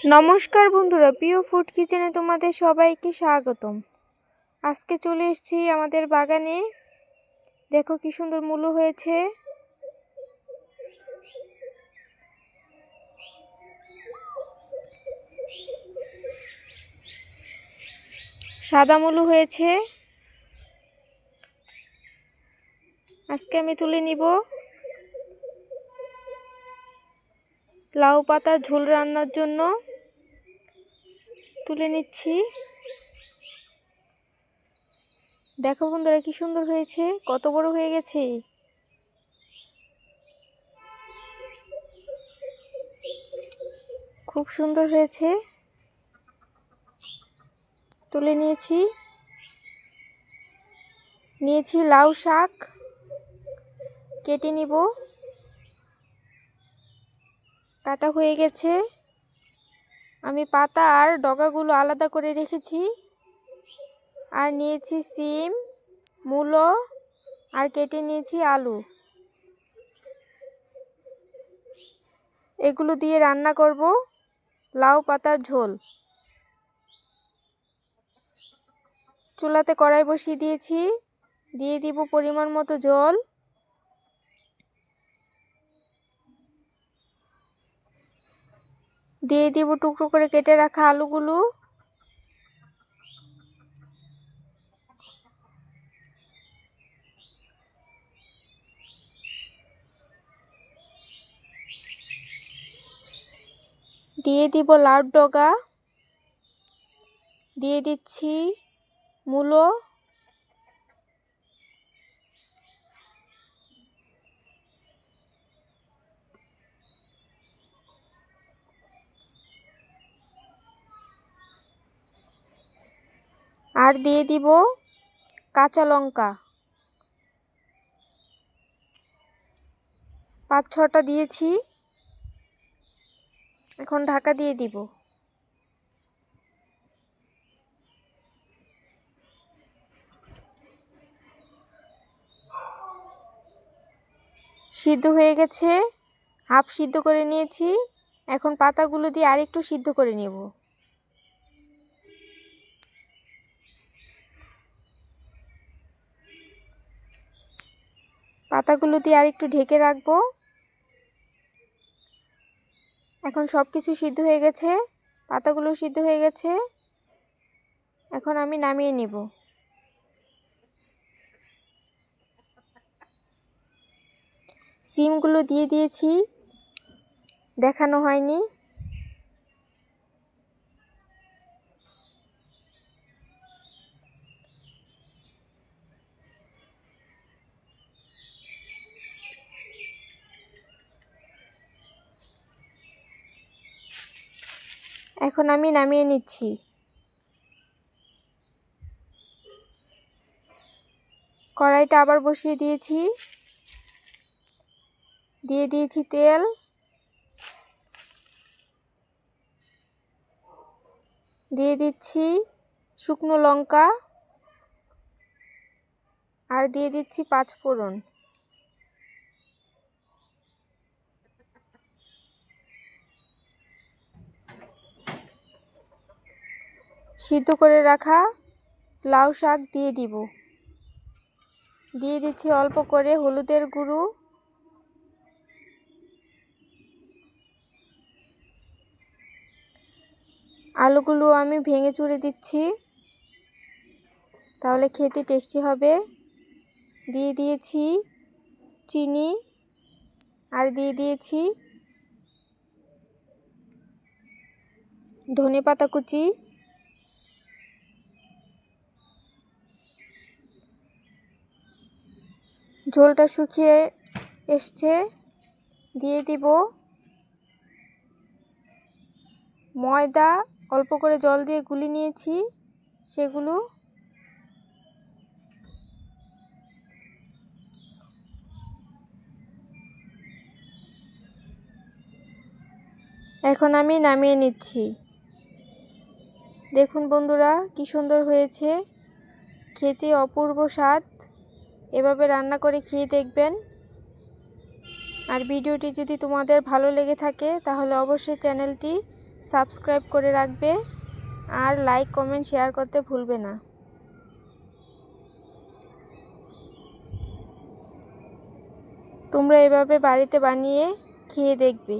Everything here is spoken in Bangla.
নমস্কার বন্ধুরা, প্রিয় ফুড কিচেনে তোমাদের সবাইকে স্বাগতম। আজকে চলে এসেছি আমাদের বাগানে। দেখো কি সুন্দর মূলো হয়েছে। সাদা মূলো হয়েছে। আজকে আমি তুলে নিব। লাউ পাতার ঝোল রান্নার জন্য তুলে নিচ্ছি। দেখো বন্ধুরা কি সুন্দর হয়েছে, কত বড় হয়ে গেছে। খুব সুন্দর হয়েছে। তুলে নিয়েছি লাউ শাক, কেটে নিব। কাটা হয়ে গেছে। আমি পাতা আর ডগাগুলো আলাদা করে রেখেছি। আর নিয়েছি সিম, মূলো আর কেটে নিয়েছি আলু। এগুলো দিয়ে রান্না করব লাউ পাতার ঝোল। চুলাতে কড়াই বসিয়ে দিয়েছি। দিয়ে দিব পরিমাণ মতো জল। দিয়ে দিব টুকরো করে কেটে রাখা আলুগুলো। দিয়ে দিব লাউ ডগা। দিয়ে দিচ্ছি মূলো। আর দিয়ে দিব কাঁচা লঙ্কা। 5-6টা দিয়েছি। এখন ঢাকা দিয়ে দিব। সিদ্ধ হয়ে গেছে, হাফ সিদ্ধ করে নিয়েছি। এখন পাতাগুলো দিয়ে আরেকটু সিদ্ধ করে নেব। পাতাগুলো দিয়ে আরেকটু ঢেকে রাখবো। এখন সব কিছু সিদ্ধ হয়ে গেছে, পাতাগুলো সিদ্ধ হয়ে গেছে। এখন আমি নামিয়ে নেব। সিমগুলো দিয়ে দিয়েছি, দেখানো হয়নি। এখন আমি নামিয়ে নিচ্ছি। কড়াইটা আবার বসিয়ে দিয়েছি। দিয়ে দিয়েছি তেল। দিয়ে দিচ্ছি শুকনো লঙ্কা। আর দিয়ে দিচ্ছি 5 ফোড়ন। সিদ্ধ করে রাখা লাউ শাক দিয়ে দিব। দিয়ে দিচ্ছি অল্প করে হলুদের গুঁড়ো। আলুগুলো আমি ভেঙে চুড়ে দিচ্ছি, তাহলে খেতে টেস্টি হবে। দিয়ে দিয়েছি চিনি। আর দিয়ে দিয়েছি ধনেপাতা কুচি। ঝোলটা শুকিয়ে এসছে। দিয়ে দিব ময়দা, অল্প করে জল দিয়ে গুলি নিয়েছি সেগুলো। এখন আমি নামিয়ে নিচ্ছি। দেখুন বন্ধুরা কি সুন্দর হয়েছে, খেতে অপূর্ব স্বাদ। এভাবে রান্না করে খেয়ে দেখবেন। আর ভিডিওটি যদি তোমাদের ভালো লেগে থাকে তাহলে অবশ্যই চ্যানেলটি সাবস্ক্রাইব করে রাখবে আর লাইক কমেন্ট শেয়ার করতে ভুলবে না। তোমরা এভাবে বাড়িতে বানিয়ে খেয়ে দেখবে।